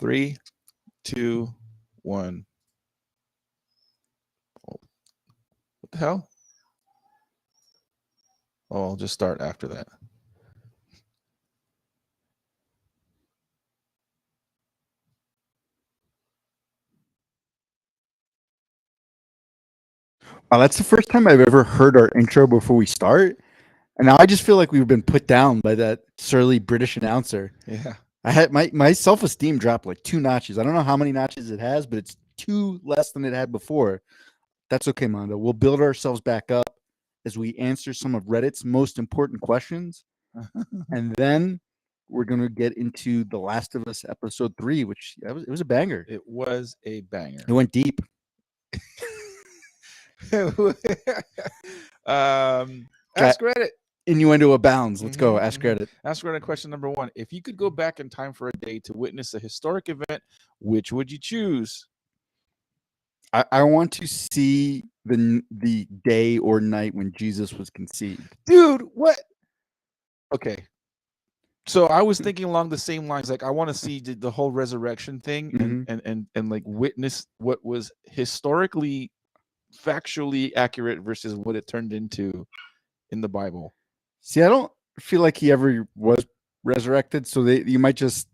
3, 2, 1. Oh, what the hell? Oh, I'll just start after that. That's the first time I've ever heard our intro before we start. And now I just feel like we've been put down by that surly British announcer. Yeah. I had my self-esteem dropped like 2 notches. I don't know how many notches it has, but it's 2 less than it had before. That's okay, Mondo. We'll build ourselves back up as we answer some of Reddit's most important questions. And then we're going to get into The Last of Us episode 3, which it was a banger. It was a banger. It went deep. Ask Reddit. Innuendo abounds. Let's go. Ask Reddit. Ask Reddit question number 1. If you could go back in time for a day to witness a historic event, which would you choose? I want to see the day or night when Jesus was conceived. Dude, what? Okay. So I was thinking along the same lines. Like, I want to see the whole resurrection thing and like witness what was historically, factually accurate versus what it turned into in the Bible. See, I don't feel like he ever was resurrected, so you might just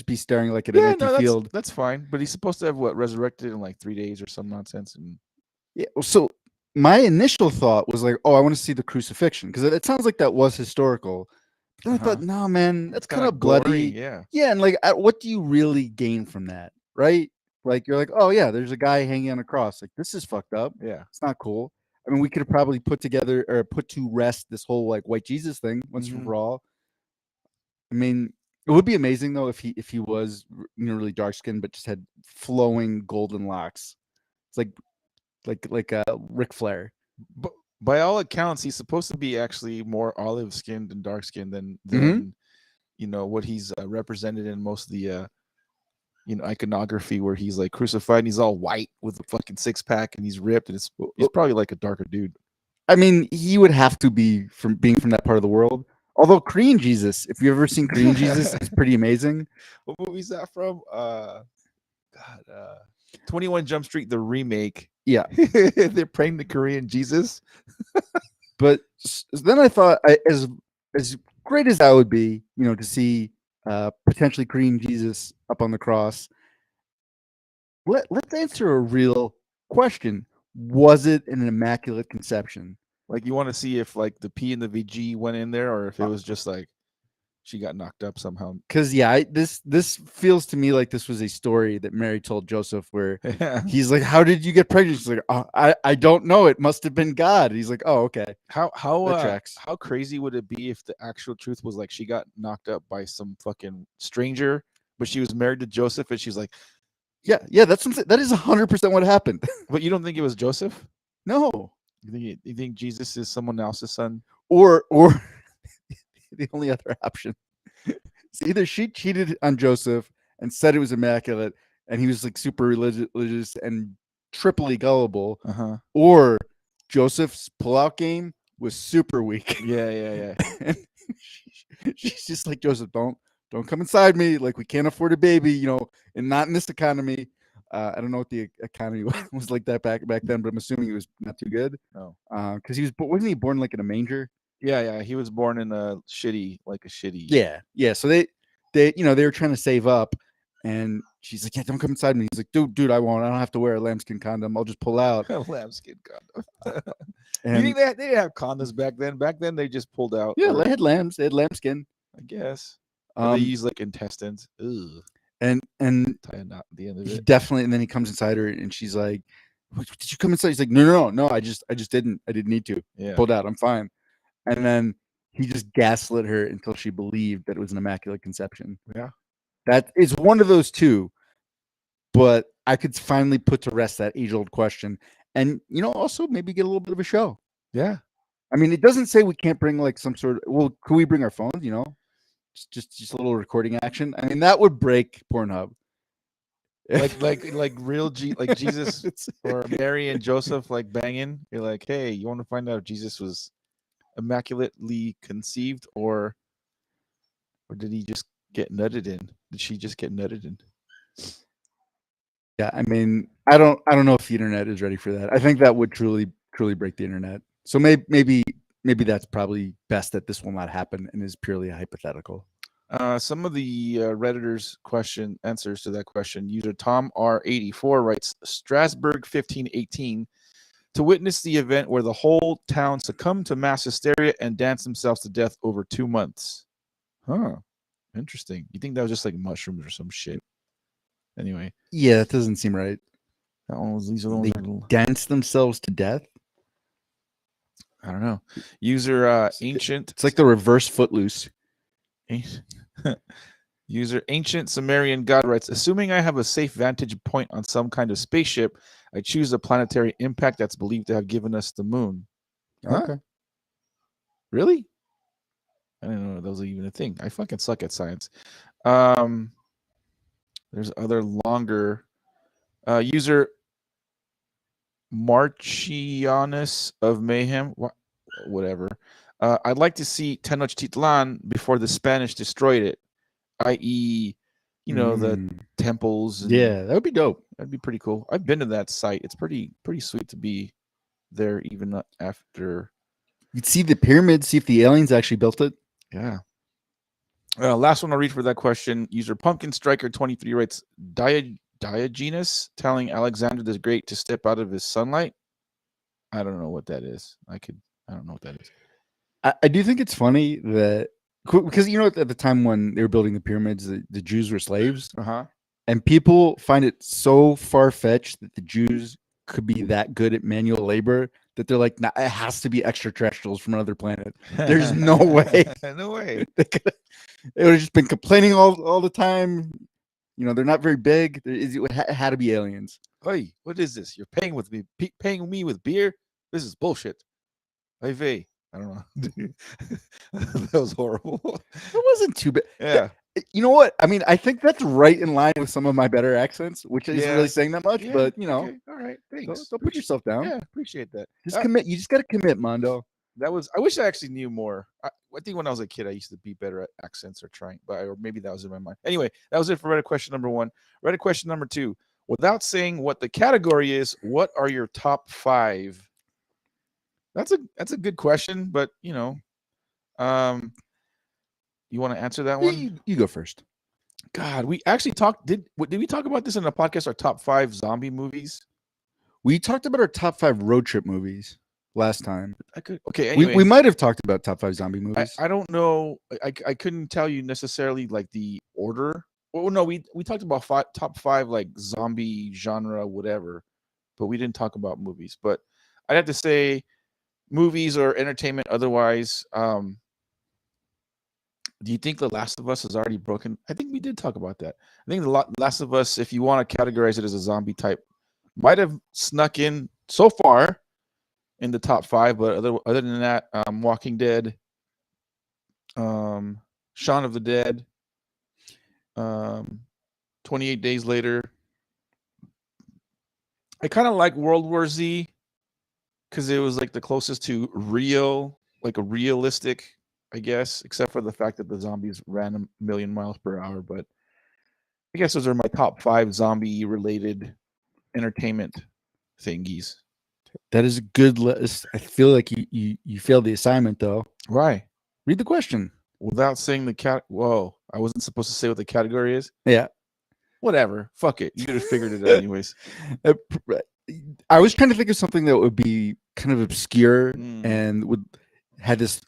be staring like at an empty field. That's fine. But he's supposed to have resurrected in like 3 days or some nonsense. And yeah, so my initial thought was like, oh, I want to see the crucifixion because it sounds like that was historical. But then I thought, no, man, that's kind of bloody. Yeah, and like, what do you really gain from that, right? Like, you're like, oh yeah, there's a guy hanging on a cross. Like, this is fucked up. Yeah, it's not cool. I mean, we could have probably put to rest this whole like white Jesus thing once and for all. I mean, it would be amazing though if he was really dark skinned but just had flowing golden locks. It's like Ric Flair. But by all accounts, he's supposed to be actually more olive skinned and dark skinned than what he's represented in most of the iconography, where he's like crucified and he's all white with a fucking 6-pack and he's ripped and he's probably like a darker dude. I mean, he would have to be from that part of the world. Although Korean Jesus, if you've ever seen Korean Jesus, it's pretty amazing. What movie is that from? 21 Jump Street, the remake. Yeah. They're praying the Korean Jesus. But then I thought, as great as that would be, to see potentially Korean Jesus up on the cross, let's answer a real question. Was it an immaculate conception? Like, you want to see if like the P and the VG went in there, or if it was just like she got knocked up somehow. Because this feels to me like this was a story that Mary told Joseph, where he's like, "How did you get pregnant?" She's like, "Oh, I don't know. It must have been God." He's like, "Oh, okay." How crazy would it be if the actual truth was like she got knocked up by some fucking stranger, but she was married to Joseph, and she's like, "Yeah, that is 100% what happened." But you don't think it was Joseph? No. You think Jesus is someone else's son? Or the only other option is either she cheated on Joseph and said it was immaculate, and he was like super religious and triply gullible, or Joseph's pullout game was super weak. Yeah. And she's just like, Joseph, don't come inside me. Like, we can't afford a baby, and not in this economy. I don't know what the economy was like that back then, but I'm assuming it was not too good. No, because wasn't he born like in a manger? Yeah. He was born in a shitty. Yeah. So they were trying to save up, and she's like, "Yeah, don't come inside me." He's like, "Dude, I won't. I don't have to wear a lambskin condom. I'll just pull out." A lambskin condom. You think they didn't have condoms back then? Back then they just pulled out. Yeah, they had lambs. They had lambskin. I guess. They use like intestines. Ugh. And tie a knot at the end of it. Definitely. And then he comes inside her, and she's like, "Did you come inside?" He's like, No. I just didn't. I didn't need to. Yeah. Pulled out. I'm fine. And then he just gaslit her until she believed that it was an immaculate conception. Yeah. That is one of those two. But I could finally put to rest that age-old question, and also maybe get a little bit of a show. Yeah. I mean, it doesn't say we can't bring like some sort of. Well, could we bring our phones? Just a little recording action. I mean, that would break Pornhub. like real like Jesus or Mary and Joseph like banging. You're like, hey, you want to find out if Jesus was immaculately conceived, or did he just get nutted in? Did she just get nutted in? Yeah, I mean, I don't know if the internet is ready for that. I think that would truly break the internet. So maybe that's probably best that this will not happen and is purely a hypothetical. Some of the Redditors answers to that question. User Tom R84 writes Strasbourg 1518 to witness the event where the whole town succumbed to mass hysteria and danced themselves to death over 2 months. Huh. Interesting. You think that was just like mushrooms or some shit? Anyway, Yeah, that doesn't seem right. that one was, these are the ones They that are little, dance themselves to death. I don't know. User Ancient. It's like the reverse Footloose. User Ancient Sumerian God writes, assuming I have a safe vantage point on some kind of spaceship, I choose a planetary impact that's believed to have given us the moon. Huh? Okay. Really? I didn't know that was even a thing. I fucking suck at science. There's other longer user Marchianus of Mayhem. Whatever. I'd like to see Tenochtitlan before the Spanish destroyed it, i.e., the temples. And yeah, that would be dope. that'd be pretty cool. I've been to that site. It's pretty sweet to be there, even after. You'd see the pyramids, see if the aliens actually built it. Yeah. Last one I'll read for that question. User Pumpkin Striker 23 writes Diogenes telling Alexander the Great to step out of his sunlight. I don't know what that is. I don't know what that is. I do think it's funny that because at the time when they were building the pyramids, the Jews were slaves, and people find it so far fetched that the Jews could be that good at manual labor that they're like, nah, it has to be extraterrestrials from another planet. There's no way. No way. They would have just been complaining all the time. They're not very big. It had to be aliens. Hey, what is this? You're paying me with beer? This is bullshit. Hey, I don't know. That was horrible. It wasn't too bad. Yeah. You know what? I mean, I think that's right in line with some of my better accents, which isn't really saying that much, but okay. All right, thanks. Don't put yourself down. Yeah, appreciate that. Just commit. You just got to commit, Mondo. I wish I actually knew more. I think when I was a kid, I used to be better at accents or maybe that was in my mind. Anyway, that was it for Reddit question number 1. Reddit question number 2. Without saying what the category is, what are your top 5? That's a good question, but you want to answer that one? You go first. God, we actually talked. Did we talk about this in the podcast? Our top 5 zombie movies. We talked about our top 5 road trip movies last time. Okay. Anyway, we might have talked about top 5 zombie movies. I don't know. I couldn't tell you necessarily like the order. Well, no, we talked about top 5 like zombie genre, whatever, but we didn't talk about movies. But I'd have to say, movies or entertainment otherwise. Do you think The Last of Us is already broken? I think we did talk about that. I think The Last of Us, if you want to categorize it as a zombie type, might have snuck in so far in the top 5, but other than that, Walking Dead, Shaun of the Dead, 28 Days Later. I kind of like World War Z because it was like the closest to real, like a realistic, I guess, except for the fact that the zombies ran a million miles per hour. But I guess those are my top 5 zombie related entertainment thingies. That is a good list. I feel like you failed the assignment though. Why? Read the question without saying the cat. Whoa, I wasn't supposed to say what the category is. Yeah. Whatever. Fuck it. You could have figured it out anyways. I was trying to think of something that would be kind of obscure and would had this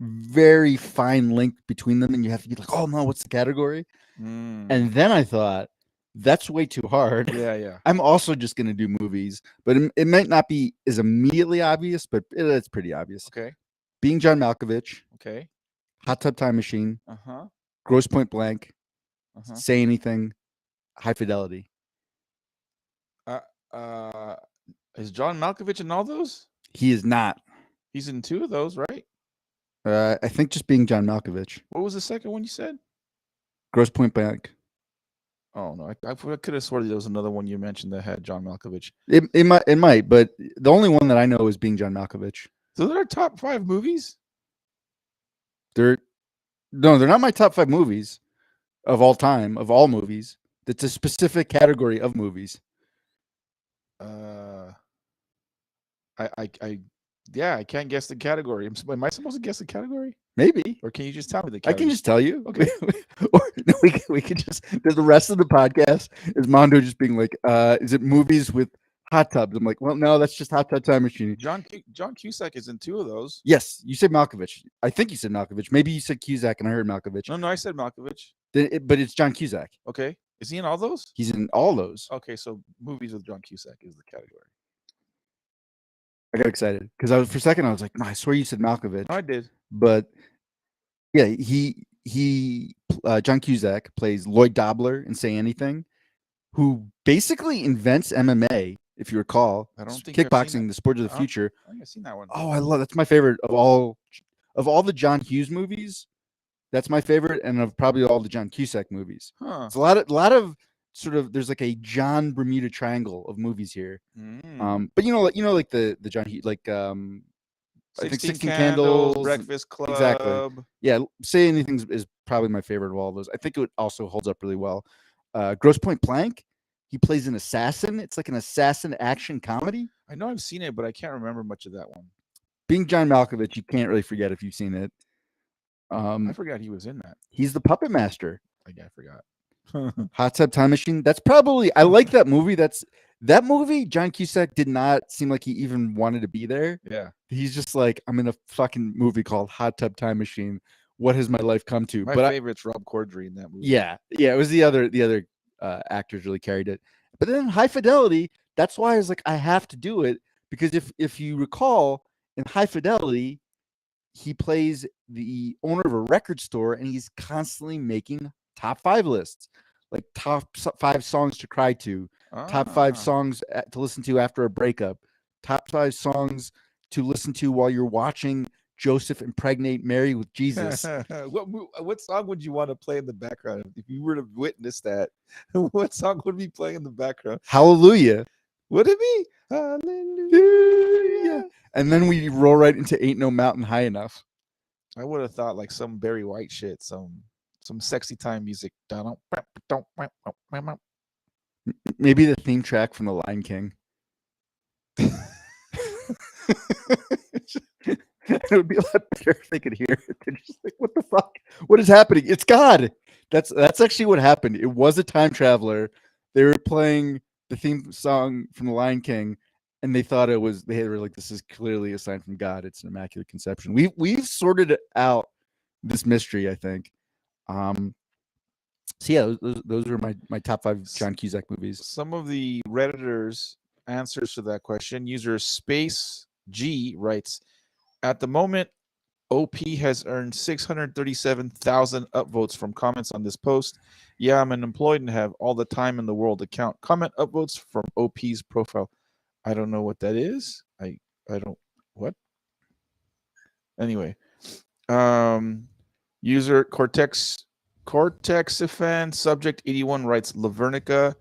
very fine link between them, and you have to be like, oh no, what's the category? And then I thought, that's way too hard. Yeah. I'm also just going to do movies, but it might not be as immediately obvious, but it's pretty obvious. Okay. Being John Malkovich. Okay. Hot Tub Time Machine. Uh-huh. Gross Point Blank. Say Anything. High Fidelity. Is John Malkovich in all those? He is not. He's in 2 of those, right? I think just Being John Malkovich. What was the second one you said? Gross Point Blank. Oh no, I could have sworn there was another one you mentioned that had John Malkovich. It might, but the only one that I know is Being John Malkovich. So they're top 5 movies? They're not my top 5 movies of all time, of all movies. That's a specific category of movies. I can't guess the category. Am I supposed to guess the category, Maybe. or can you just tell me the I category? can just tell you. Okay. Or no, we can just. The rest of the podcast is Mondo just being like, "Is it movies with hot tubs?" I'm like, "Well, no, that's just Hot Tub Time Machine." John Cusack is in 2 of those. Yes, you said Malkovich. I think you said Malkovich. Maybe you said Cusack, and I heard Malkovich. No, I said Malkovich. But it's John Cusack. Okay, is he in all those? He's in all those. Okay, so movies with John Cusack is the category. I got excited because for a second I was like, "No, I swear you said Malkovich." No, I did. But yeah, John Cusack plays Lloyd Dobler in Say Anything, who basically invents MMA. If you recall, I don't think I've seen kickboxing, that. the sport of the I don't- future. I think I've seen that one. Oh, I love that's my favorite of all the John Hughes movies. That's my favorite, and of probably all the John Cusack movies. Huh. It's a lot of sort of there's like a John Bermuda Triangle of movies here. But like the John Hughes, like I think 16 Candles, Candles, Breakfast Club. exactly. Yeah, Say Anything is probably my favorite of all of those. I think it also holds up really well. Gross Point Blank, he plays an assassin. It's like an assassin action comedy. I know I've seen it, but I can't remember much of that one. Being John Malkovich, you can't really forget if you've seen it. I forgot he was in that. He's the puppet master. I forgot. Hot Tub Time Machine. That's probably I like that movie. That movie. John Cusack did not seem like he even wanted to be there. Yeah, He's just like, I'm in a fucking movie called Hot Tub Time Machine. What has my life come to? my favorite's Rob Corddry in that movie. Yeah, it was the other actors really carried it. But then High Fidelity. That's why I was like, I have to do it because if you recall in High Fidelity, he plays the owner of a record store and he's constantly making top 5 lists, like top 5 songs to cry to, top 5 songs to listen to after a breakup, top 5 songs to listen to while you're watching Joseph impregnate Mary with Jesus. What song would you want to play in the background if you were to witness that? What song would be playing in the background? Hallelujah. Would it be Hallelujah? And then we roll right into Ain't No Mountain High Enough. I would have thought like some Barry White shit, some sexy time music. Maybe the theme track from The Lion King. It would be a lot better if they could hear it. They're just like, what the fuck? What is happening? It's God. That's actually what happened. It was a time traveler. They were playing the theme song from The Lion King, and they thought they were like, this is clearly a sign from God. It's an immaculate conception. We've sorted out this mystery, I think. So yeah, those were my top 5 John Cusack movies. Some of the Redditors' answers to that question. User Space G writes, at the moment, OP has earned 637,000 upvotes from comments on this post. Yeah, I'm unemployed and have all the time in the world to count comment upvotes from OP's profile. I don't know what that is. I don't what? Anyway, user Cortexifan subject 81 writes Lavernica,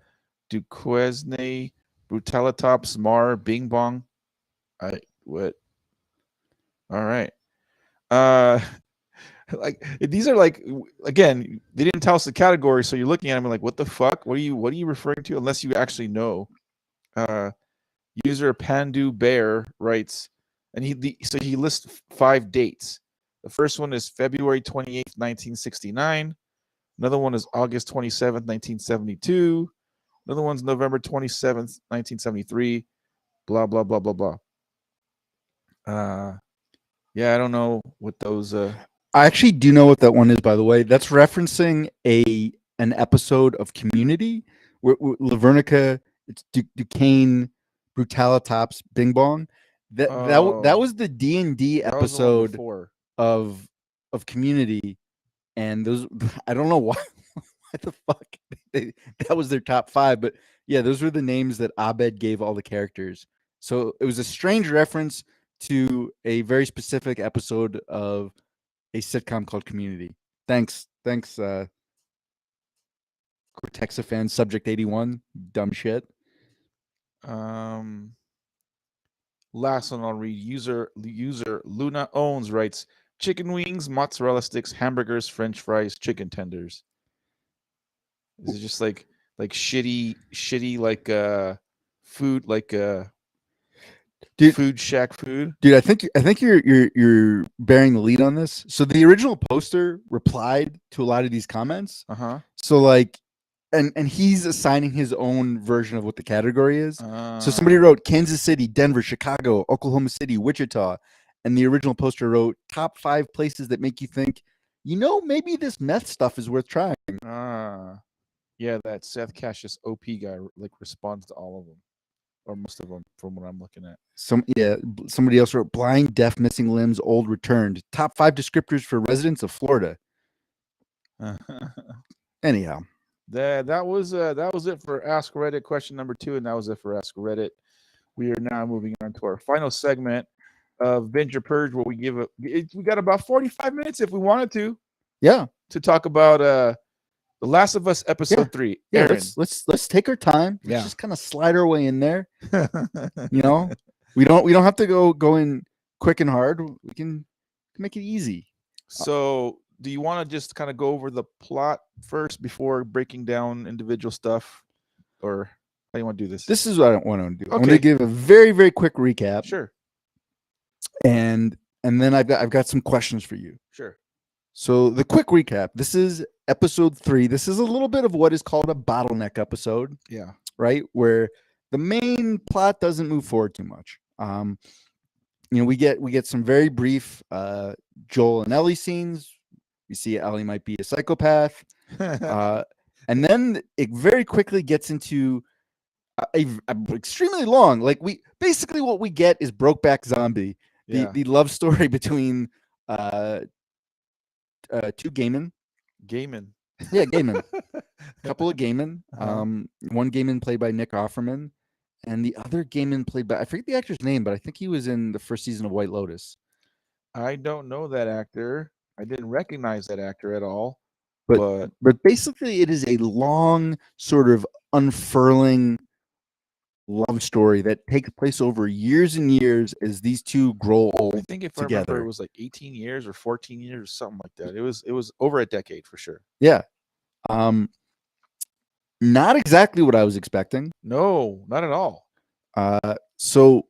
Duquesne, Brutalitops, Mar, Bing Bong. What? All right. Like these are like, again, they didn't tell us the category, so you're looking at them like, what the fuck? What are you referring to? Unless you actually know. User Pandu Bear writes, and he lists 5 dates. The first one is February 28th, 1969. Another one is August 27th, 1972. Another one's November 27th, 1973. Blah blah blah blah blah. Yeah, I don't know what those. I actually do know what that one is, by the way. That's referencing an episode of Community where Lavernica, it's Duquesne, Brutalitops, Bing Bong. That was the D&D episode of Community, and those I don't know why the fuck that was their top 5, but yeah, those were the names that Abed gave all the characters. So it was a strange reference to a very specific episode of a sitcom called Community. Thanks, Cortexifan subject 81. Dumb shit. Last one I'll read. User Luna Owns writes, chicken wings, mozzarella sticks, hamburgers, French fries, chicken tenders. Is it just like like shitty like food like Dude, food shack food. Dude, I think you're bearing the lead on this. So the original poster replied to a lot of these comments. Uh-huh. So like, and he's assigning his own version of what the category is. So somebody wrote Kansas City, Denver, Chicago, Oklahoma City, Wichita, and the original poster wrote top 5 places that make you think, maybe this meth stuff is worth trying. Yeah, that Seth Cassius OP guy like responds to all of them. Or most of them, from what I'm looking at. Somebody else wrote blind, deaf, missing limbs, old, returned. Top 5 descriptors for residents of Florida. Anyhow, that was it for Ask Reddit question number 2, and that was it for Ask Reddit. We are now moving on to our final segment of Binge or Purge, where we got about 45 minutes if we wanted to. Yeah, to talk about The Last of Us episode 3. Yeah, Aaron. let's take our time. Let's just kind of slide our way in there. We don't have to go in quick and hard. We can make it easy. So, do you want to just kind of go over the plot first before breaking down individual stuff, or how do you want to do this? This is what I want to do. Okay. I'm going to give a very, very quick recap. Sure. And then I've got some questions for you. Sure. So the quick recap. This is episode 3. This is a little bit of what is called a bottleneck episode. Yeah. Right, where the main plot doesn't move forward too much. We get some very brief Joel and Ellie scenes. We see Ellie might be a psychopath, and then it very quickly gets into a extremely long. Like what we get is Brokeback Zombie, the love story between two Gaiman. Yeah, Gaiman. A couple of Gaiman. One Gaiman played by Nick Offerman, and the other Gaiman played by, I forget the actor's name, but I think he was in the first season of White Lotus. I don't know that actor. I didn't recognize that actor at all. But basically, it is a long, sort of unfurling love story that takes place over years and years as these two grow old. I think if together. I remember, it was like 18 years or 14 years or something like that. It was over a decade for sure. Yeah. Not exactly what I was expecting. No, not at all. So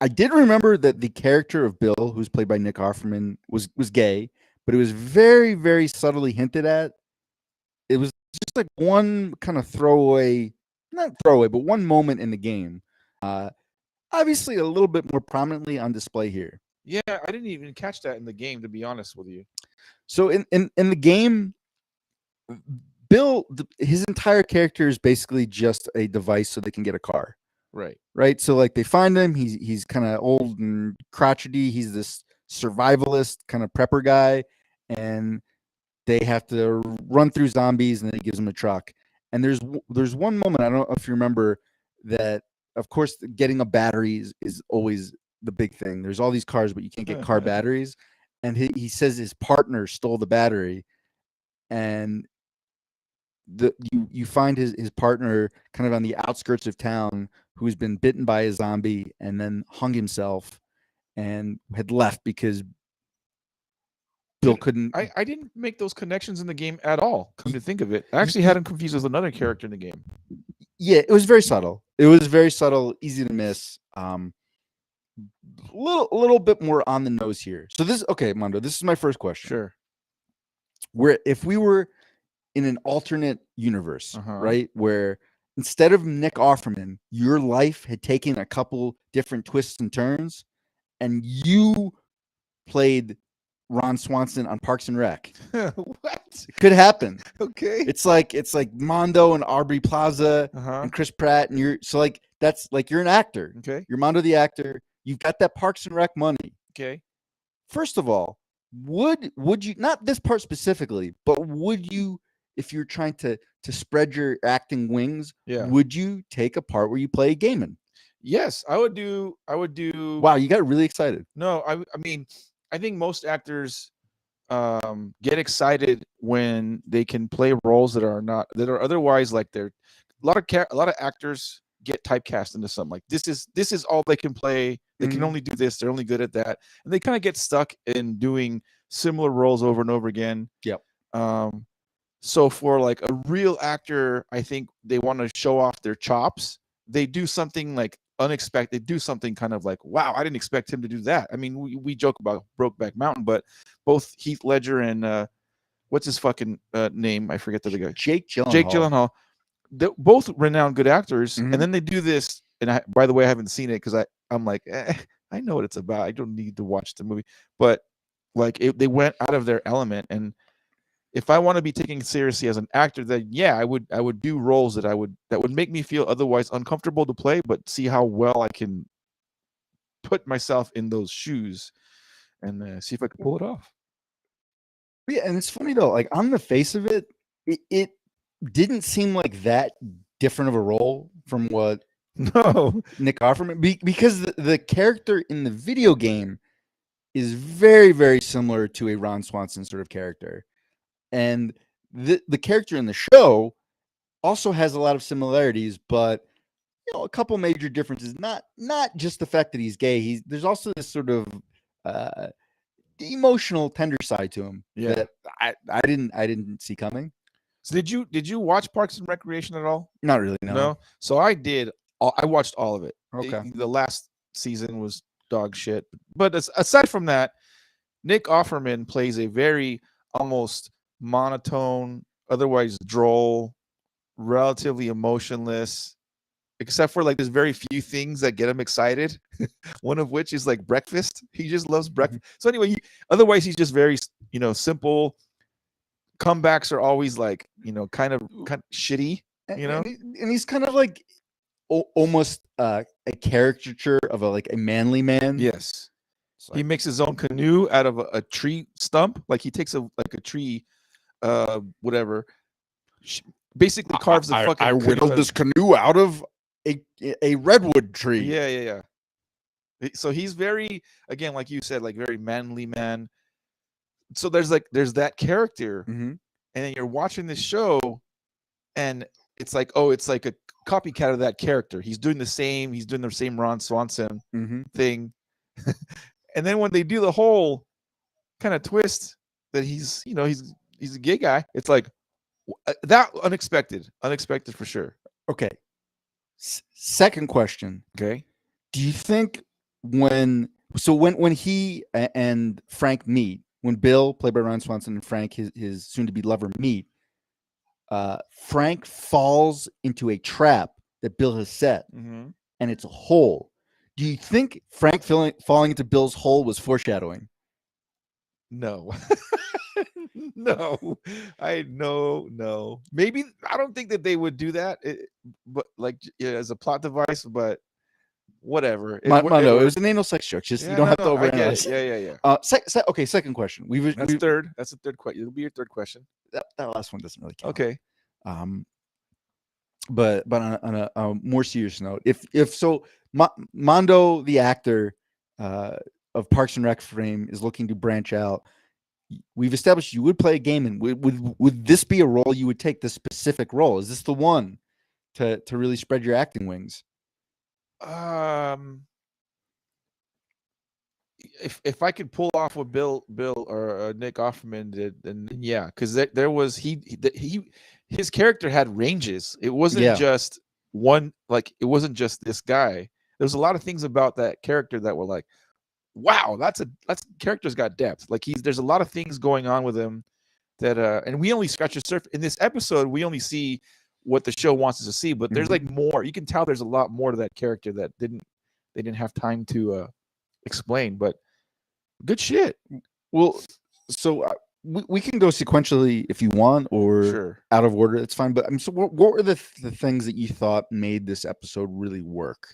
I did remember that the character of Bill, who's played by Nick Offerman, was gay, but it was very, very subtly hinted at. It was just like one kind of not throwaway, but one moment in the game. Obviously, a little bit more prominently on display here. Yeah, I didn't even catch that in the game, to be honest with you. So in the game, Bill, his entire character is basically just a device so they can get a car. Right. So like they find him. He's kind of old and crotchety. He's this survivalist kind of prepper guy, and they have to run through zombies, and then he gives them a truck. And there's one moment, I don't know if you remember, that of course getting a battery is always the big thing. There's all these cars, but you can't get car batteries. And he says his partner stole the battery, and you find his partner kind of on the outskirts of town, who's been bitten by a zombie and then hung himself and had left because Bill couldn't. I didn't make those connections in the game at all. Come to think of it, I actually had him confused with another character in the game. Yeah, it was very subtle. Easy to miss. Little bit more on the nose here. So Mondo, this is my first question. Sure. Where if we were in an alternate universe, right, where instead of Nick Offerman, your life had taken a couple different twists and turns, and you played Ron Swanson on Parks and Rec. What? It could happen. Okay. It's like Mondo and Aubrey Plaza and Chris Pratt, and you're an actor. Okay. You're Mondo the actor. You've got that Parks and Rec money. Okay. First of all, would you, not this part specifically, but would you, if you're trying to spread your acting wings, would you take a part where you play Gaiman? Yes, I would do. Wow, you got really excited. No, I mean, I think most actors get excited when they can play roles that are otherwise like they're a lot of actors get typecast into something like this is all they can play. They can only do this. They're only good at that, and they kind of get stuck in doing similar roles over and over again. Yep. So for like a real actor, I think they want to show off their chops. They do something like unexpected. They do something kind of like, wow, I didn't expect him to do that. I mean, we joke about Brokeback Mountain, but both Heath Ledger and what's his fucking name? I forget the other guy. Jake Gyllenhaal. Jake Gyllenhaal. They're both renowned good actors, Mhm. and then they do this. And by the way, I haven't seen it because I'm like, I know what it's about. I don't need to watch the movie, but like they went out of their element. And if I want to be taken seriously as an actor, then yeah, I would do roles that would make me feel otherwise uncomfortable to play, but see how well I can put myself in those shoes and see if I can pull it off. Yeah, and it's funny though, like on the face of it, it didn't seem like that different of a role from what No, Nick Offerman, because the character in the video game is very, very similar to a Ron Swanson sort of character. And the character in the show also has a lot of similarities, but a couple major differences. Not just the fact that he's gay. There's also this sort of uh, emotional, tender side to him that I didn't see coming. So did you watch Parks and Recreation at all? Not really. No. So I did. I watched all of it. Okay. The last season was dog shit. But aside from that, Nick Offerman plays a very almost monotone, otherwise droll, relatively emotionless, except for like there's very few things that get him excited. One of which is like breakfast. He just loves breakfast. So anyway, otherwise he's just very simple. Comebacks are always like kind of shitty. And he's kind of like almost a caricature of a manly man. Yes. He makes his own canoe out of a tree stump. Like he takes a tree, whatever. Basically carves the fucking. I whittled this canoe out of a redwood tree. Yeah. So he's very, again, like you said, like very manly man. So there's that character, and then you're watching this show, and it's like, oh, it's like a copycat of that character. He's doing the same Ron Swanson thing. And then when they do the whole kind of twist that he's a gay guy, it's like that unexpected for sure. Okay. Second question. Okay. Do you think when he and Frank meet, when Bill, played by Ron Swanson, and Frank, his soon-to-be lover, meet, Frank falls into a trap that Bill has set, and it's a hole. Do you think Frank falling into Bill's hole was foreshadowing? No. No. No. Maybe I don't think that they would do that, but like as a plot device, but whatever. It was an anal sex joke. Just you don't have to overanalyze. Yeah. Okay, second question. That's the third question. It'll be your third question. That last one doesn't really count. Okay. But on a more serious note, if so, Mondo, the actor of Parks and Rec fame, is looking to branch out. We've established you would play a game, and would this be a role you would take? This specific role, is this the one to really spread your acting wings? If I could pull off what Bill or Nick Offerman did, then yeah, because there was his character had ranges. It wasn't just one, like it wasn't just this guy. There's a lot of things about that character that were like, wow, that's character's got depth. Like there's a lot of things going on with him that and we only scratch the surface in this episode. We only see what the show wants us to see, but there's like more. You can tell there's a lot more to that character that they didn't have time to explain. But good shit. Well, so we can go sequentially if you want, or out of order. It's fine. But so what were the things that you thought made this episode really work?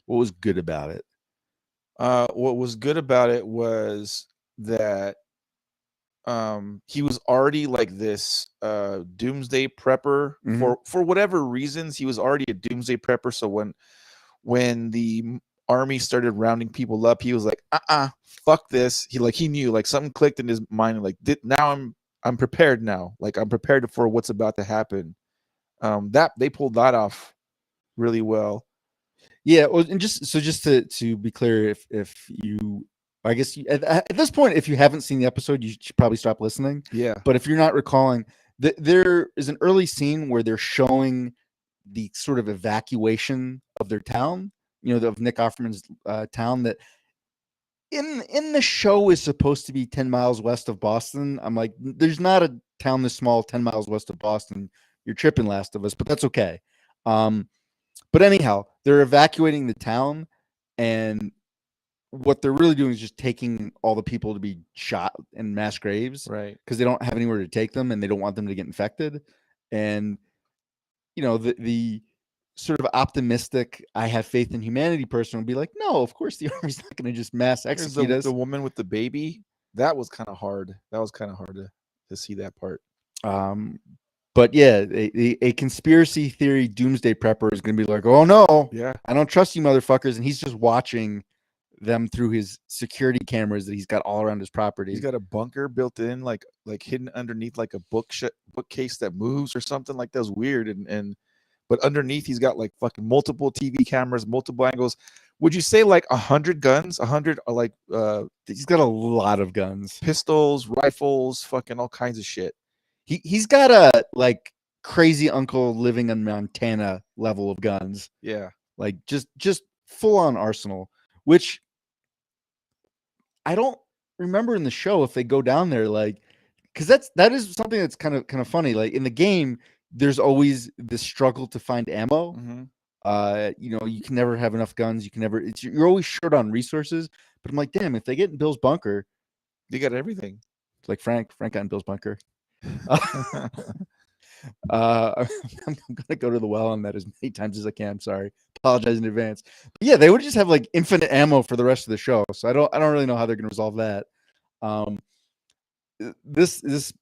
What was good about it? What was good about it was that he was already like this doomsday prepper for whatever reasons. He was already a doomsday prepper. So when the army started rounding people up, he was like, fuck this. He knew, like, something clicked in his mind, like, now I'm prepared now. Like, I'm prepared for what's about to happen. That they pulled that off really well. Yeah, well, and just to be clear, if you, I guess at this point, if you haven't seen the episode, you should probably stop listening. Yeah. But if you're not recalling, There is an early scene where they're showing the sort of evacuation of their town, of Nick Offerman's town, that in the show is supposed to be 10 miles west of Boston. I'm like, there's not a town this small 10 miles west of Boston. You're tripping, Last of Us, but that's okay. But anyhow, they're evacuating the town, and what they're really doing is just taking all the people to be shot in mass graves, Right. because they don't have anywhere to take them and they don't want them to get infected. And the sort of optimistic, I have faith in humanity person would be like, no, of course the army's not going to just mass execute us. The woman with the baby, that was kind of hard. That was kind of hard to see that part. But yeah, a conspiracy theory doomsday prepper is going to be like, oh no, Yeah, I don't trust you motherfuckers. And he's just watching them through his security cameras that he's got all around his property. he's got a bunker built in, like hidden underneath like a bookcase that moves or something. Like that was weird. But underneath he's got like fucking multiple TV cameras, multiple angles. Would you say like 100 guns? 100 are like he's got a lot of guns, pistols, rifles, fucking all kinds of shit. He's got a like crazy uncle living in Montana level of guns. Yeah, like just full on arsenal, which I don't remember in the show if they go down there, like, because that is something that's kind of funny. Like in the game, there's always this struggle to find ammo. mm-hmm. You can never have enough guns. You're always short on resources. But I'm like, damn, if they get in Bill's bunker, You got everything. It's like Frank got in Bill's bunker. I'm gonna go to the well on that as many times as I can. Sorry, apologize in advance. But yeah, they would just have like infinite ammo for the rest of the show. So I don't really know how they're gonna resolve that. This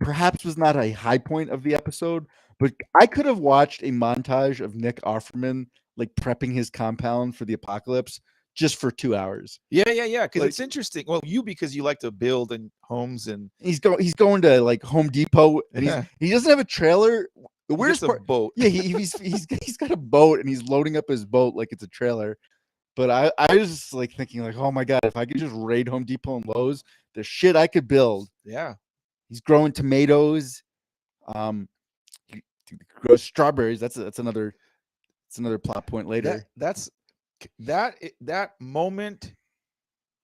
perhaps was not a high point of the episode, but I could have watched a montage of Nick Offerman like prepping his compound for the apocalypse just for 2 hours. Yeah. Because it's interesting. Well, because you like to build and homes, and he's going to like Home Depot, and he doesn't have a trailer. The weirdest part, a boat. Yeah, he's got a boat, and he's loading up his boat like it's a trailer. But I was just like thinking like, oh my god, if I could just raid Home Depot and Lowe's, the shit I could build. Yeah. He's growing tomatoes. He grows strawberries. That's another plot point later. That moment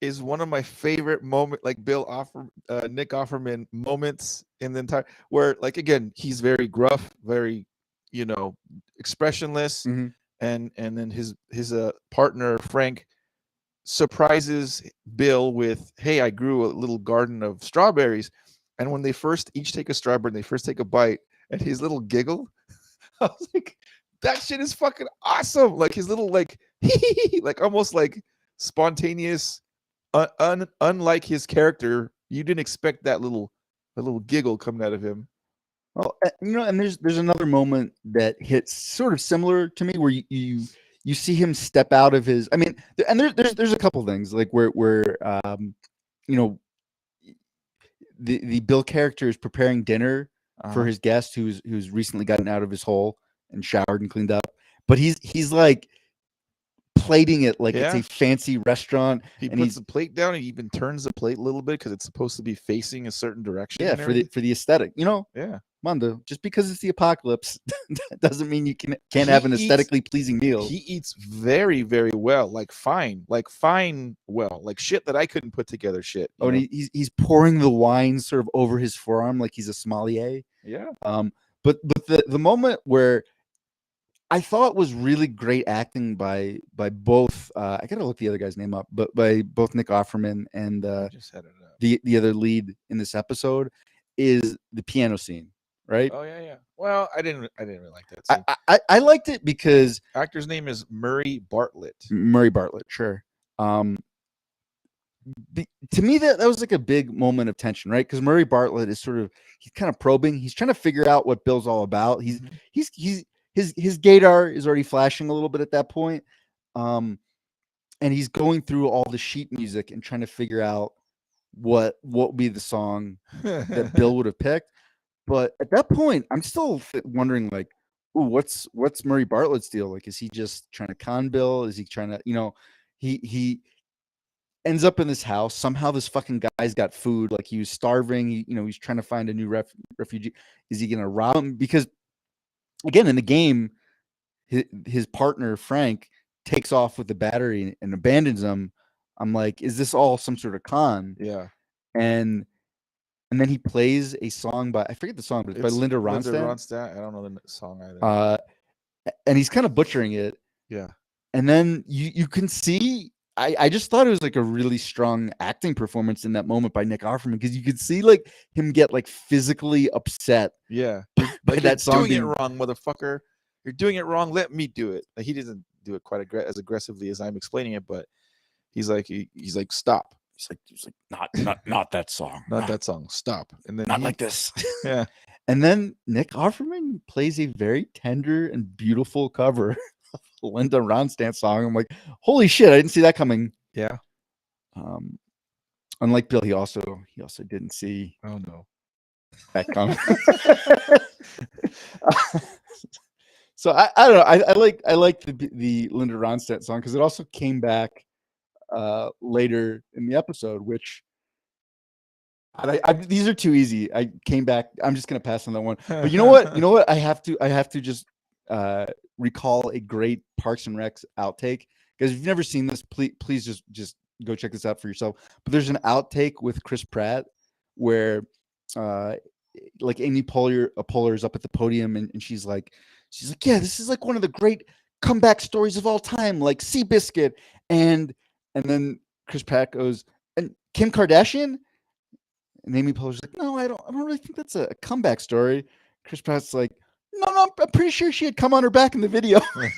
is one of my favorite like Nick Offerman moments in the entire, where like again he's very gruff, very expressionless, Mm-hmm. and then his partner Frank surprises Bill with, hey, I grew a little garden of strawberries. And when they first each take a strawberry and they first take a bite, and his little giggle, I was like, that shit is fucking awesome. Like his little like like almost like spontaneous, unlike his character, you didn't expect that little giggle coming out of him. Well, and there's another moment that hits sort of similar to me, where you see him step out of his. I mean, and there's a couple things like where the Bill character is preparing dinner for his guest who's recently gotten out of his hole and showered and cleaned up, but he's like plating it like it's a fancy restaurant. He puts the plate down, and he even turns the plate a little bit because it's supposed to be facing a certain direction. Yeah, for the aesthetic, Yeah, Mondo, just because it's the apocalypse doesn't mean you can't have an aesthetically pleasing meal. He eats very, very well, like fine well, like shit that I couldn't put together. Shit. And he's pouring the wine sort of over his forearm like he's a sommelier. Yeah. But the moment where I thought was really great acting by both. I gotta look the other guy's name up, but by both Nick Offerman and just had it up. the other lead in this episode is the piano scene. Right? Oh yeah. Well, I didn't really like that scene. I liked it because actor's name is Murray Bartlett. Sure. To me, that was like a big moment of tension, right? Because Murray Bartlett is he's kind of probing. He's trying to figure out what Bill's all about. His gaydar is already flashing a little bit at that point, and he's going through all the sheet music and trying to figure out what would be the song that Bill would have picked. But at that point, I'm still wondering, like, ooh, what's Murray Bartlett's deal? Like, is he just trying to con Bill? Is he trying to, he ends up in this house. Somehow this fucking guy's got food. Like, he was starving. He's trying to find a new refugee. Is he going to rob him? Because again, in the game, his partner Frank takes off with the battery and abandons him. I'm like, is this all some sort of con? Yeah. And then he plays a song by, I forget the song, but it's by Linda Ronstadt. I don't know the song either. And he's kind of butchering it. Yeah. And then you can see, I just thought it was like a really strong acting performance in that moment by Nick Offerman, because you could see like him get like physically upset. Yeah. By Like, that song doing it wrong, motherfucker. You're doing it wrong. Let me do it. Like, he doesn't do it quite as aggressively as I'm explaining it, but he's like, stop. He's like, not that song. Not that song. Stop. And then Not like this. Yeah. And then Nick Offerman plays a very tender and beautiful cover of Linda Ronstadt song. I'm like, holy shit, I didn't see that coming. Yeah. Unlike Bill, he also didn't see Oh no. that coming. So I don't know. I like the Linda Ronstadt song because it also came back later in the episode, which these are too easy. I came back. I'm just gonna pass on that one. But you know what? I have to just recall a great Parks and Recs outtake, because if you've never seen this, please just go check this out for yourself. But there's an outtake with Chris Pratt where like Amy Poehler is up at the podium, and she's like, yeah, this is like one of the great comeback stories of all time, like Seabiscuit. And then Chris Pratt goes, and Kim Kardashian? And Amy Poehler's like, no, I don't really think that's a comeback story. Chris Pratt's like, no, I'm pretty sure she had come on her back in the video. Like,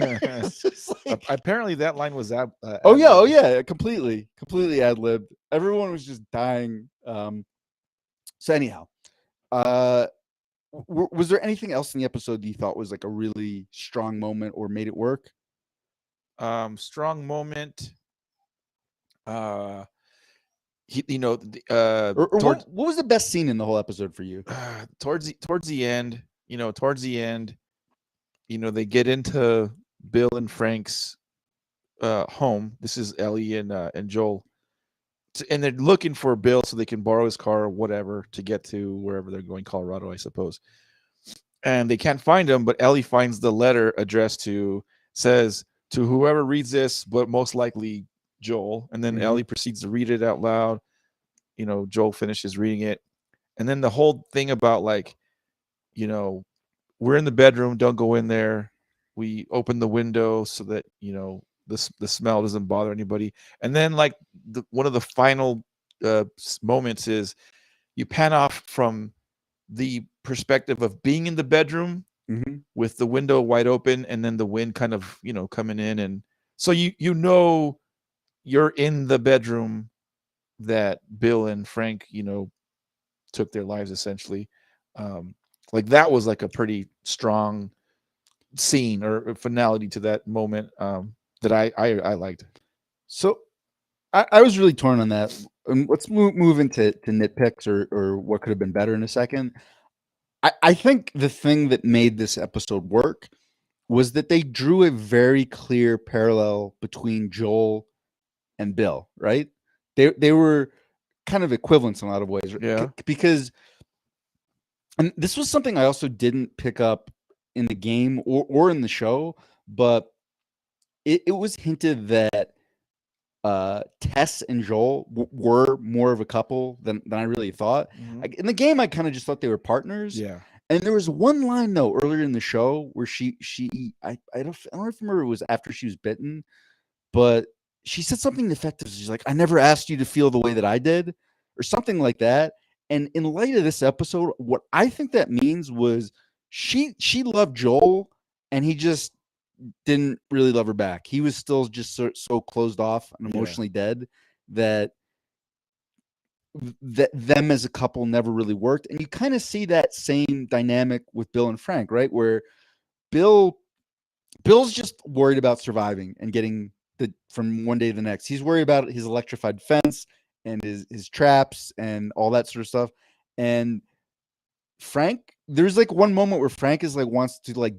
apparently that line was oh yeah, completely ad-libbed. Everyone was just dying. So anyhow, was there anything else in the episode that you thought was like a really strong moment or made it work? Strong moment. Or what was the best scene in the whole episode for you? Towards the end, they get into Bill and Frank's home. This is Ellie and Joel, and they're looking for Bill so they can borrow his car or whatever to get to wherever they're going, Colorado, I suppose. And they can't find him, but Ellie finds the letter addressed says to whoever reads this, but most likely Joel. And then Ellie proceeds to read it out loud. Joel finishes reading it. And then the whole thing about like, we're in the bedroom, don't go in there. We open the window so that, the smell doesn't bother anybody. And then like one of the final moments is you pan off from the perspective of being in the bedroom with the window wide open, and then the wind kind of, coming in. And so you're in the bedroom that Bill and Frank, took their lives essentially. Like that was like a pretty strong scene or finality to that moment that I liked. So I was really torn on that. And let's move into nitpicks or what could have been better in a second. I think the thing that made this episode work was that they drew a very clear parallel between Joel and Bill, right? They were kind of equivalents in a lot of ways. Yeah. Because, and this was something I also didn't pick up in the game or in the show, but it was hinted that Tess and Joel were more of a couple than I really thought. In the game, I kind of just thought they were partners. Yeah. And there was one line though earlier in the show where I don't remember, it was after she was bitten, but she said something effective. She's like, I never asked you to feel the way that I did, or something like that. And in light of this episode, what I think that means was she loved Joel, and he just didn't really love her back. He was still just so closed off and emotionally dead that them as a couple never really worked. And you kind of see that same dynamic with Bill and Frank, right? Where Bill's just worried about surviving and getting from one day to the next. He's worried about his electrified fence and his traps and all that sort of stuff. And Frank, there's like one moment where Frank is like wants to like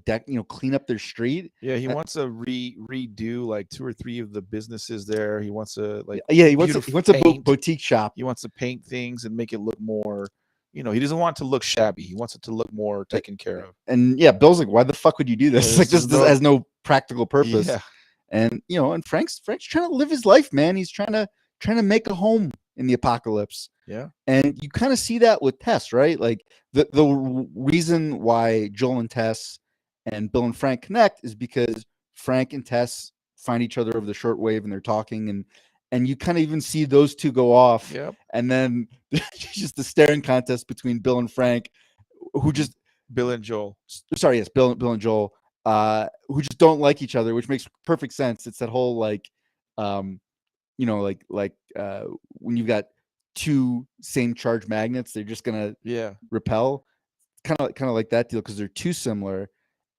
clean up their street. Yeah, he wants to redo like 2 or 3 of the businesses there. He wants to like He wants a boutique shop. He wants to paint things and make it look more, he doesn't want it to look shabby. He wants it to look more taken care of. And yeah, Bill's like, why the fuck would you do this? Like this has no practical purpose. Yeah. And and Frank's trying to live his life, man. He's trying to make a home in the apocalypse. Yeah. And you kind of see that with Tess, right? Like the reason why Joel and Tess and Bill and Frank connect is because Frank and Tess find each other over the shortwave and they're talking, and you kind of even see those two go off. Yep. And then just the staring contest between Bill and Frank, Bill and Joel. Sorry, yes, Bill and Joel, who just don't like each other, which makes perfect sense. It's that whole like, when you've got two same charge magnets, they're just gonna repel, kind of like that deal because they're too similar.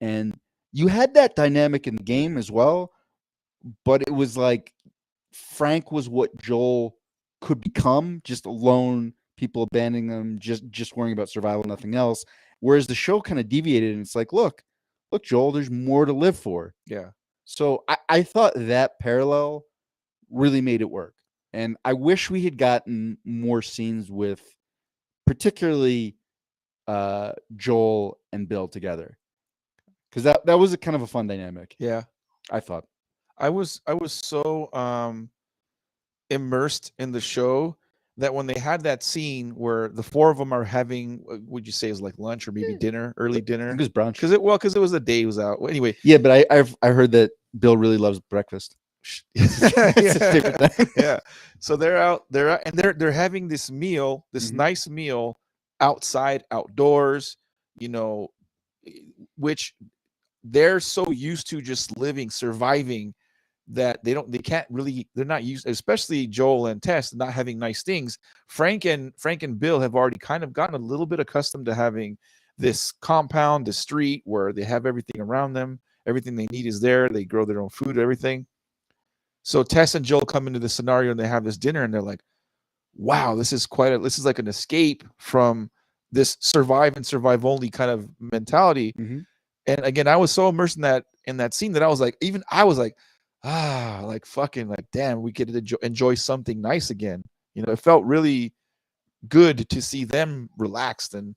And you had that dynamic in the game as well, but it was like Frank was what Joel could become, just alone, people abandoning them, just worrying about survival, nothing else. Whereas the show kind of deviated, and it's like, look, Joel, there's more to live for. Yeah. So I thought that parallel really made it work. And I wish we had gotten more scenes with particularly Joel and Bill together. Because that was a kind of a fun dynamic. Yeah. I thought. I was so immersed in the show that when they had that scene where the 4 of them are having, would you say is like lunch or maybe dinner, early dinner? I think it was brunch. Because it was the day he was out. Well, anyway. Yeah, but I heard that Bill really loves breakfast. Yeah. So they're out, and they're having this meal, this nice meal outside, outdoors, which they're so used to just living, surviving, that they're not used, especially Joel and Tess, not having nice things. Frank and Bill have already kind of gotten a little bit accustomed to having this compound, this street where they have everything around them. Everything they need is there. They grow their own food, everything. So Tess and Joel come into the scenario and they have this dinner and they're like, wow, this is like an escape from this survive and survive only kind of mentality. Mm-hmm. And again, I was so immersed in that scene that I was like, like fucking like, damn, we could enjoy something nice again. It felt really good to see them relaxed and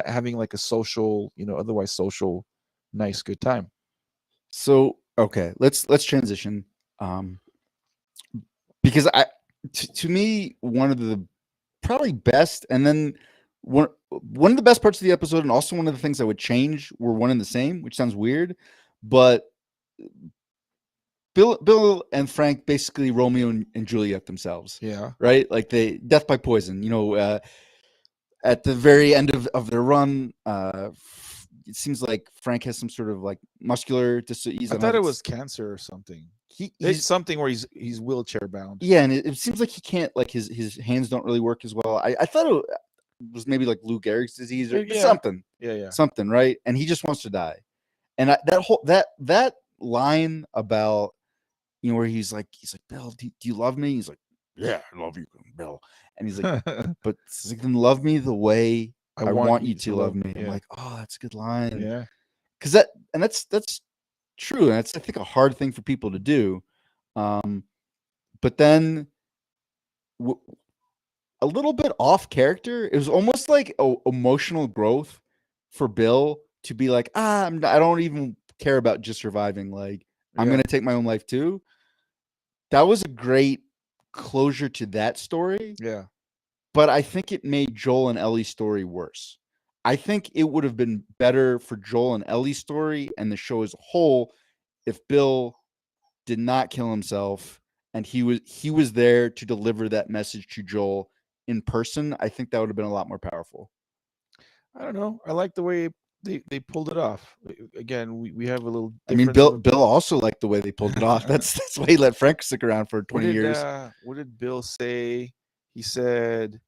having like a social, otherwise social, nice, good time. So, okay, let's transition. Because to me, one of the probably best, and then one of the best parts of the episode, and also one of the things I would change, were one and the same, which sounds weird, but Bill and Frank basically Romeo and Juliet themselves. Yeah. Right? Like they death by poison, at the very end of their run, it seems like Frank has some sort of like muscular disease. I thought it was cancer or something. He's something where he's wheelchair bound. Yeah, and it seems like he can't, like his hands don't really work as well. I thought it was maybe like Lou Gehrig's disease or something. Yeah. Something, right? And he just wants to die. And that line about, where he's like, Bill, do you love me? He's like, yeah, I love you, Bill. And he's like, but then love me the way I want you to love me. Yeah. I'm like, oh, that's a good line. Yeah. Because that's true. And it's, I think, a hard thing for people to do. But then a little bit off character, it was almost like emotional growth for Bill to be like, I don't even care about just surviving. Like, I'm going to take my own life too. That was a great closure to that story. Yeah. But I think it made Joel and Ellie's story worse. I think it would have been better for Joel and Ellie's story and the show as a whole if Bill did not kill himself and he was there to deliver that message to Joel in person. I think that would have been a lot more powerful. I don't know. I like the way they pulled it off. Again, we have a little. I mean, Bill also liked the way they pulled it off. That's why he let Frank stick around for 20 years. What did Bill say? He said,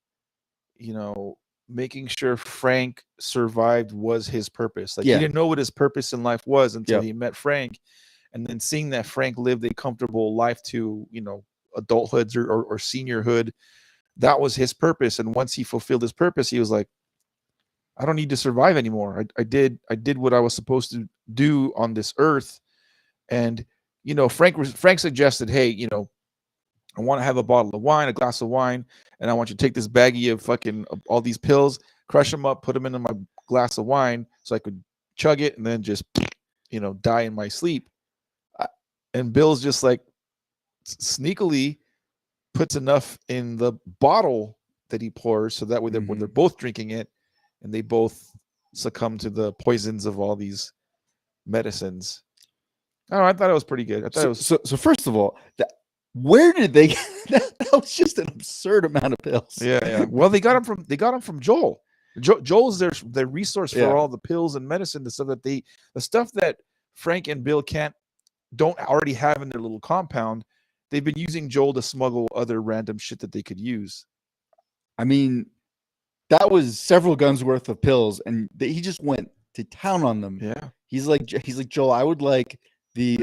making sure Frank survived was his purpose. Like he didn't know what his purpose in life was until he met Frank, and then seeing that Frank lived a comfortable life to adulthood or seniorhood, that was his purpose. And once he fulfilled his purpose, he was like, I don't need to survive anymore. I did what I was supposed to do on this earth. And Frank suggested, hey, I want to have a bottle of wine, a glass of wine, and I want you to take this baggie of fucking all these pills, crush them up, put them into my glass of wine so I could chug it and then just die in my sleep. And Bill's just like sneakily puts enough in the bottle that he pours so that way when they're both drinking it and they both succumb to the poisons of all these medicines. Oh, I thought it was pretty good. I thought it was so first of all, where did they that was just an absurd amount of pills. Yeah. Well, they got them from Joel. Joel's their resource for all the pills and medicine, the stuff that Frank and Bill don't already have in their little compound. They've been using Joel to smuggle other random shit that they could use. I mean, that was several guns worth of pills, and he just went to town on them. Yeah. He's like, Joel, I would like the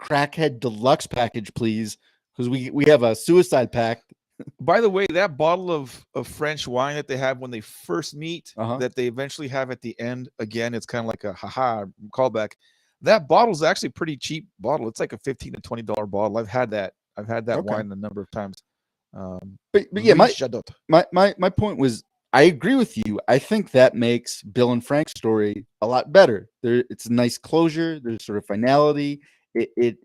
crackhead deluxe package, please, because we have a suicide pact. By the way, that bottle of French wine that they have when they first meet, that they eventually have at the end, again, it's kind of like a haha callback. That bottle's actually a pretty cheap bottle. It's like a $15 to $20 bottle. I've had that wine a number of times. But yeah, my point was, I agree with you. I think that makes Bill and Frank's story a lot better. It's a nice closure. There's sort of finality. It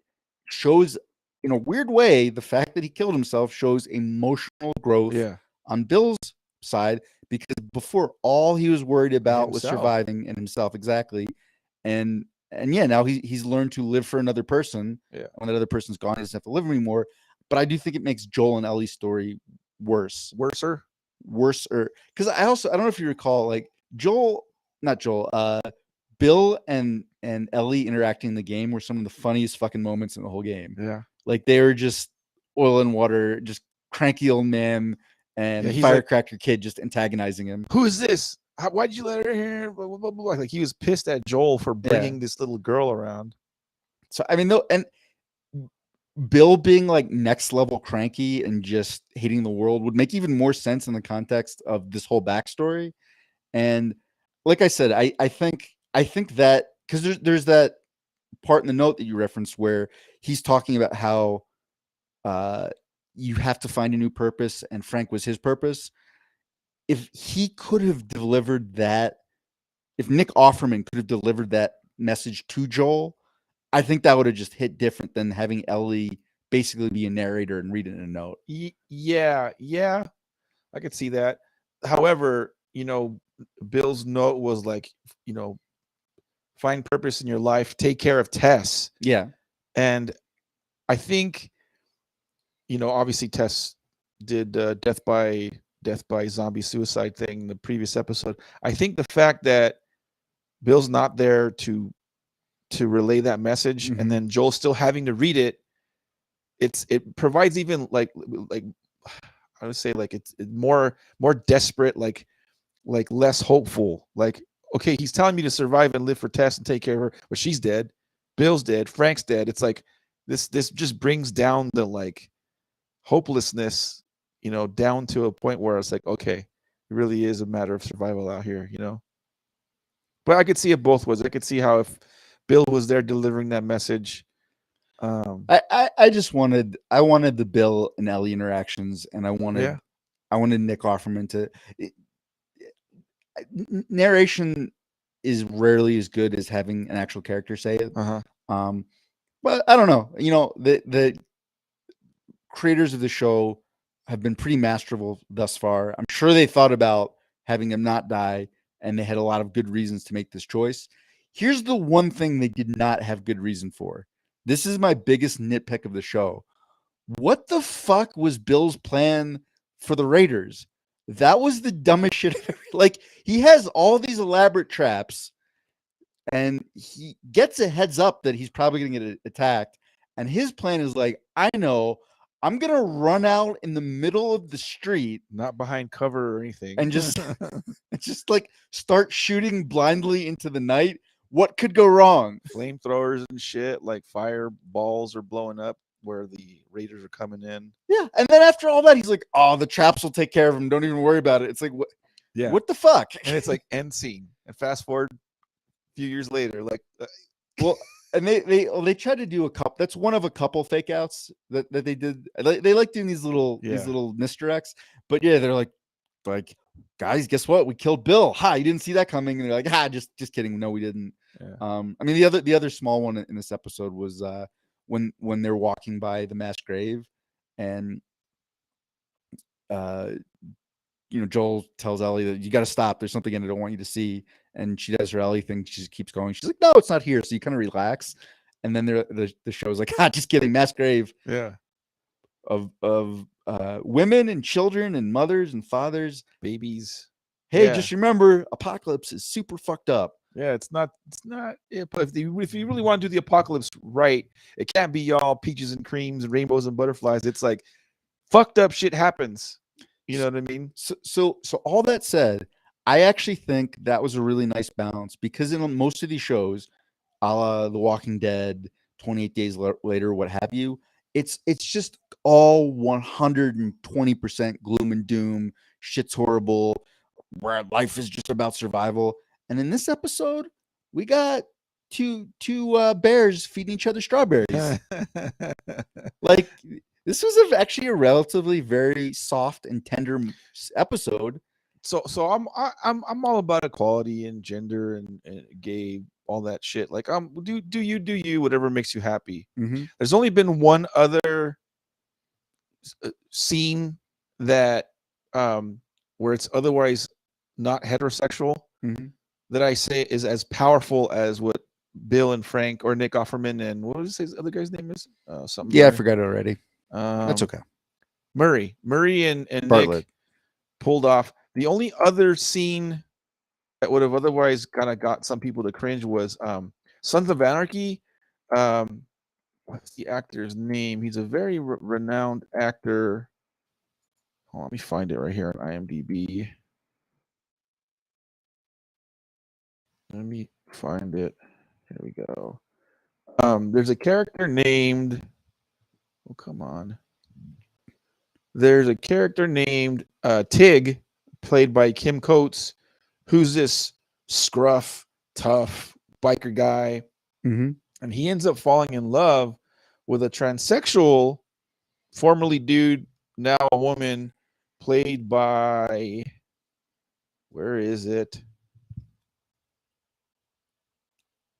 shows, in a weird way, the fact that he killed himself shows emotional growth on Bill's side, because before all he was worried about was surviving and himself. Exactly. And yeah, now he's learned to live for another person. Yeah. When that other person's gone, he doesn't have to live anymore. But I do think it makes Joel and Ellie's story worser. Because I don't know if you recall, like Bill and Ellie interacting in the game were some of the funniest fucking moments in the whole game. Yeah. Like they were just oil and water, just cranky old man and firecracker kid just antagonizing him. Who is this? Why'd you let her here? Blah, blah, blah, blah. Like he was pissed at Joel for bringing this little girl around. So I mean, and Bill being like next level cranky and just hating the world would make even more sense in the context of this whole backstory. And like I said, I think that because there's that part in the note that you referenced where he's talking about how you have to find a new purpose, and Frank was his purpose. If he could have delivered that, if Nick Offerman could have delivered that message to Joel, I think that would have just hit different than having Ellie basically be a narrator and read it in a note. Yeah, I could see that. However, Bill's note was like, find purpose in your life, take care of Tess. Yeah. And I think, obviously Tess did death by zombie suicide thing in the previous episode. I think the fact that Bill's not there to relay that message, and then Joel still having to read it, it provides even like I would say like it's more desperate, like less hopeful. Like, okay, he's telling me to survive and live for Tess and take care of her, but she's dead, Bill's dead, Frank's dead. It's like this just brings down the like hopelessness, down to a point where it's like, okay, it really is a matter of survival out here, But I could see it both ways. I could see how if Bill was there delivering that message. I wanted the Bill and Ellie interactions, and I wanted Nick Offerman to. Narration is rarely as good as having an actual character say it. But I don't know. The creators of the show have been pretty masterful thus far. I'm sure they thought about having him not die, and they had a lot of good reasons to make this choice. Here's the one thing they did not have good reason for. This is my biggest nitpick of the show. What the fuck was Bill's plan for the Raiders? That was the dumbest shit ever. Like, he has all these elaborate traps, and he gets a heads up that he's probably going to get attacked. And his plan is like, I know, I'm going to run out in the middle of the street, not behind cover or anything, and just like start shooting blindly into the night. What could go wrong? Flamethrowers and shit, like fireballs are blowing up where the Raiders are coming in. Yeah, and then after all that, he's like, "Oh, the traps will take care of him. Don't even worry about it." It's like, what? Yeah. What the fuck? And it's like end scene. And fast forward a few years later, like Well, and they tried to do a couple. That's one of a couple fake outs that they did. They like doing these little misdirects. But yeah, they're like guys, guess what? We killed Bill. Ha, you didn't see that coming. And they're like, just kidding. No, we didn't. Yeah. I mean, the other small one in this episode was when they're walking by the mass grave, and Joel tells Ellie that you got to stop. There's something in it I don't want you to see. And she does her Ellie thing. She just keeps going. She's like, no, it's not here. So you kind of relax. And then the show's like, just kidding. Mass grave. Yeah. Of women and children and mothers and fathers, babies. Hey, just remember, apocalypse is super fucked up. Yeah, it's not. Yeah, but if you really want to do the apocalypse right, it can't be all peaches and creams and rainbows and butterflies. It's like fucked up shit happens. You know what I mean? So all that said, I actually think that was a really nice balance, because in most of these shows, a la The Walking Dead, 28 Days Later, what have you, it's just all 120% gloom and doom. Shit's horrible. Where life is just about survival. And in this episode, we got two bears feeding each other strawberries. Like, this was actually a relatively very soft and tender episode. So I'm all about equality and gender and gay, all that shit. Like, do you whatever makes you happy. Mm-hmm. There's only been one other scene that where it's otherwise not heterosexual, mm-hmm. that I say is as powerful as what Bill and Frank, or Nick Offerman, and what was his other guy's name is? Something. Yeah, Murray. I forgot it already. That's okay. Murray and Bartlett. Nick pulled off. The only other scene that would have otherwise kind of got some people to cringe was Sons of Anarchy. What's the actor's name? He's a very renowned actor. Oh, let me find it right here on IMDb. Let me find it. Here we go. There's a character named. Oh, come on. There's a character named Tig, played by Kim Coates, who's this scruff, tough biker guy. Mm-hmm. And he ends up falling in love with a transsexual, formerly dude, now a woman, played by. Where is it?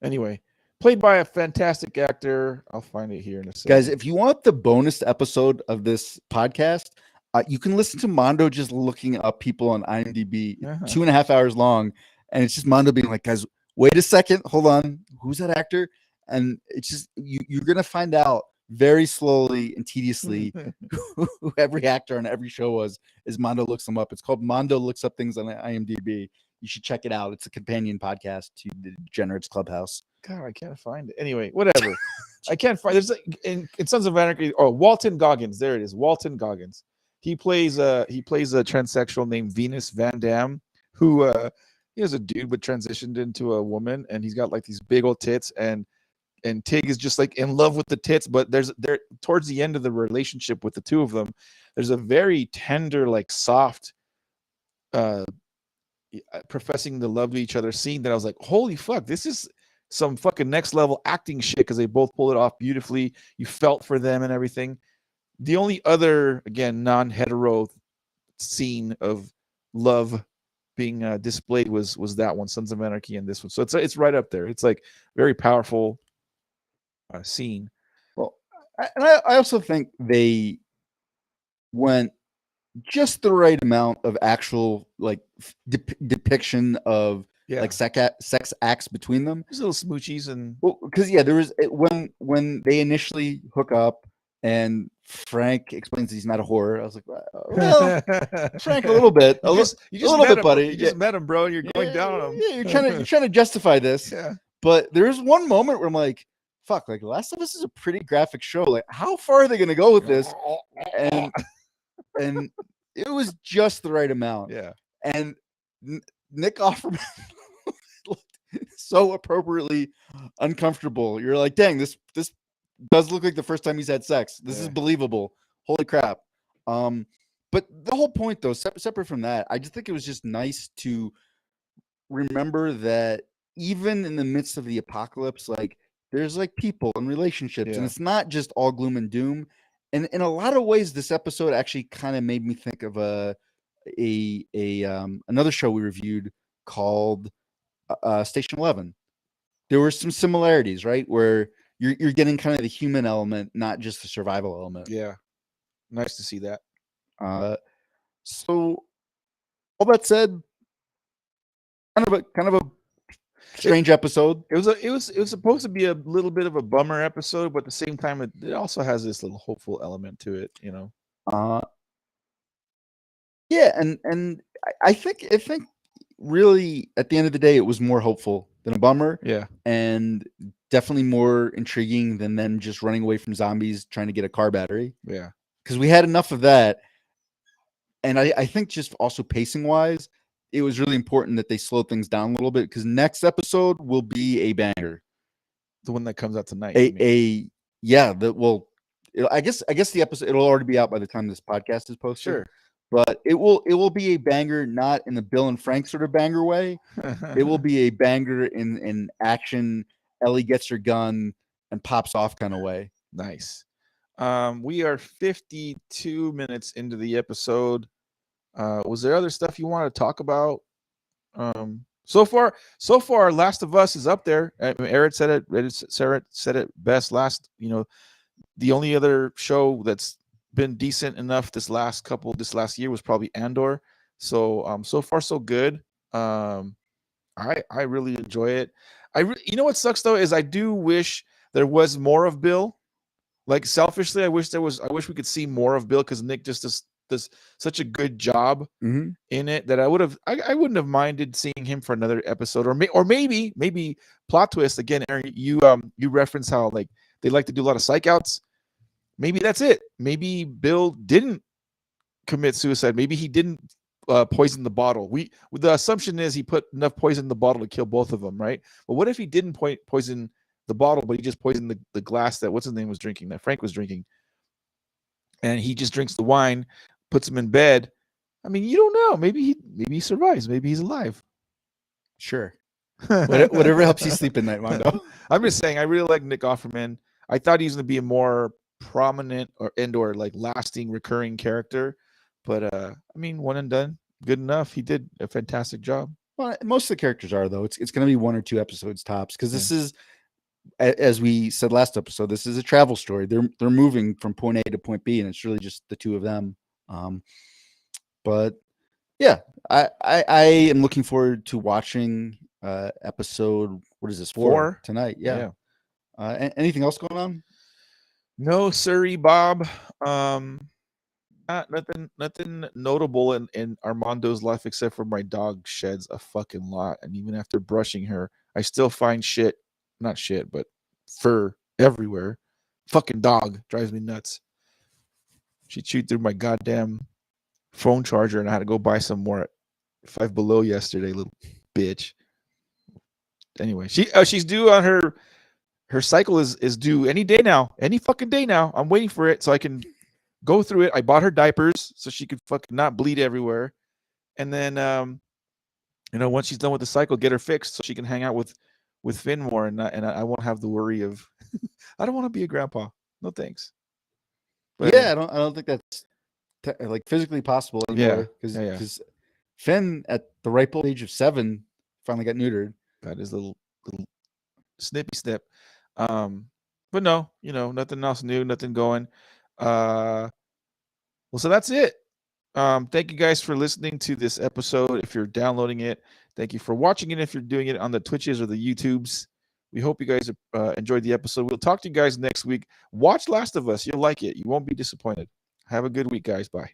Anyway, played by a fantastic actor. I'll find it here in a second. Guys, if you want the bonus episode of this podcast, you can listen to Mondo just looking up people on IMDb, 2.5 hours long. And it's just Mondo being like, guys, wait a second. Hold on. Who's that actor? And it's just, you're going to find out very slowly and tediously who every actor on every show was, as Mondo looks them up. It's called Mondo Looks Up Things on IMDb. You should check it out. It's a companion podcast to the Degenerates Clubhouse. God, I can't find it. Anyway, whatever. I can't find. There's in Sons of Anarchy. Oh, Walton Goggins. There it is. Walton Goggins. He plays a transsexual named Venus Van Dam, who he was a dude but transitioned into a woman, and he's got like these big old tits, and Tig is just like in love with the tits. But there towards the end of the relationship with the two of them, there's a very tender, like soft, professing the love to each other scene that I was like, holy fuck, this is some fucking next level acting shit, because they both pulled it off beautifully. You felt for them and everything. The only other, again, non-hetero scene of love being displayed was that one, Sons of Anarchy, and this one. So it's right up there. It's like very powerful scene. Well, I also think they went just the right amount of actual like depiction of like sex acts between them. There's little smoochies and because there was when they initially hook up and Frank explains he's not a whore. I was like, well, Frank, a little bit, a little bit, buddy. You just met him, bro. You're going down on him. Yeah, you're trying to justify this. Yeah. But there is one moment where I'm like, fuck, like Last of Us is a pretty graphic show. Like, how far are they going to go with this? And it was just the right amount. Yeah. And Nick Offerman looked so appropriately uncomfortable. You're like, dang, this does look like the first time he's had sex. This is believable. Holy crap. But the whole point, though, separate from that, I just think it was just nice to remember that even in the midst of the apocalypse, like there's like people and relationships, and Yeah. it's not just all gloom and doom. And in a lot of ways, this episode actually kind of made me think of another show we reviewed called Station 11. There were some similarities, right? Where you're getting kind of the human element, not just the survival element. Yeah. Nice to see that. So all that said, kind of a strange episode. It was supposed to be a little bit of a bummer episode, but at the same time, it also has this little hopeful element to it. You know. Yeah, and I think really at the end of the day, it was more hopeful than a bummer. Yeah. And definitely more intriguing than them just running away from zombies trying to get a car battery. Yeah. Because we had enough of that. And I think just also pacing wise, it was really important that they slowed things down a little bit, because next episode will be a banger. The one that comes out tonight. I guess the episode, it'll already be out by the time this podcast is posted. Sure. But it will be a banger, not in the Bill and Frank sort of banger way. It will be a banger in action. Ellie gets her gun and pops off kind of way. Nice. We are 52 minutes into the episode. Was there other stuff you want to talk about? So far, Last of Us is up there. Eric said it. Sarah said it best. The only other show that's been decent enough this last year was probably Andor. So so far so good. I really enjoy it. You know what sucks though is I do wish there was more of Bill. Like selfishly, I wish we could see more of Bill, because Nick just does such a good job in it that I wouldn't have minded seeing him for another episode, or maybe plot twist again. Aaron, you reference how like they like to do a lot of psych outs. Maybe that's it. Maybe Bill didn't commit suicide. Maybe he didn't poison the bottle. The assumption is he put enough poison in the bottle to kill both of them, right? But what if he didn't poison the bottle, but he just poisoned the glass that what's his name was drinking, that Frank was drinking, and he just drinks the wine, puts him in bed. I mean, you don't know. Maybe he survives. Maybe he's alive. Sure. Whatever helps you sleep at night, Mondo. I'm just saying, I really like Nick Offerman. I thought he was going to be a more prominent or like lasting recurring character, but I mean, one and done, good enough. He did a fantastic job. Well, most of the characters are, though. It's going to be 1 or 2 episodes tops, because this is, as we said last episode, this is a travel story. They're moving from point A to point B, and it's really just the two of them. But yeah, I am looking forward to watching episode, what is this, 4 tonight? Yeah. Anything else going on? No, sorry, Bob. Nothing notable in Armando's life, except for my dog sheds a fucking lot, and even after brushing her, I still find not shit, but fur everywhere. Fucking dog drives me nuts. She chewed through my goddamn phone charger, and I had to go buy some more at Five Below yesterday, little bitch. Anyway, she's due on her cycle is due any day now, any fucking day now. I'm waiting for it so I can go through it. I bought her diapers so she could fucking not bleed everywhere, and then once she's done with the cycle, get her fixed so she can hang out with Finn more, and I won't have the worry of I don't want to be a grandpa. No thanks. But yeah, anyway. I don't think that's like physically possible anymore, because Finn at the ripe old age of 7 finally got neutered. Got his little snippy snip. But no, nothing else new, nothing going. Well, so that's it. Thank you guys for listening to this episode. If you're downloading it, thank you for watching it. If you're doing it on the Twitches or the YouTubes, we hope you guys enjoyed the episode. We'll talk to you guys next week. Watch Last of Us. You'll like it. You won't be disappointed. Have a good week, guys. Bye.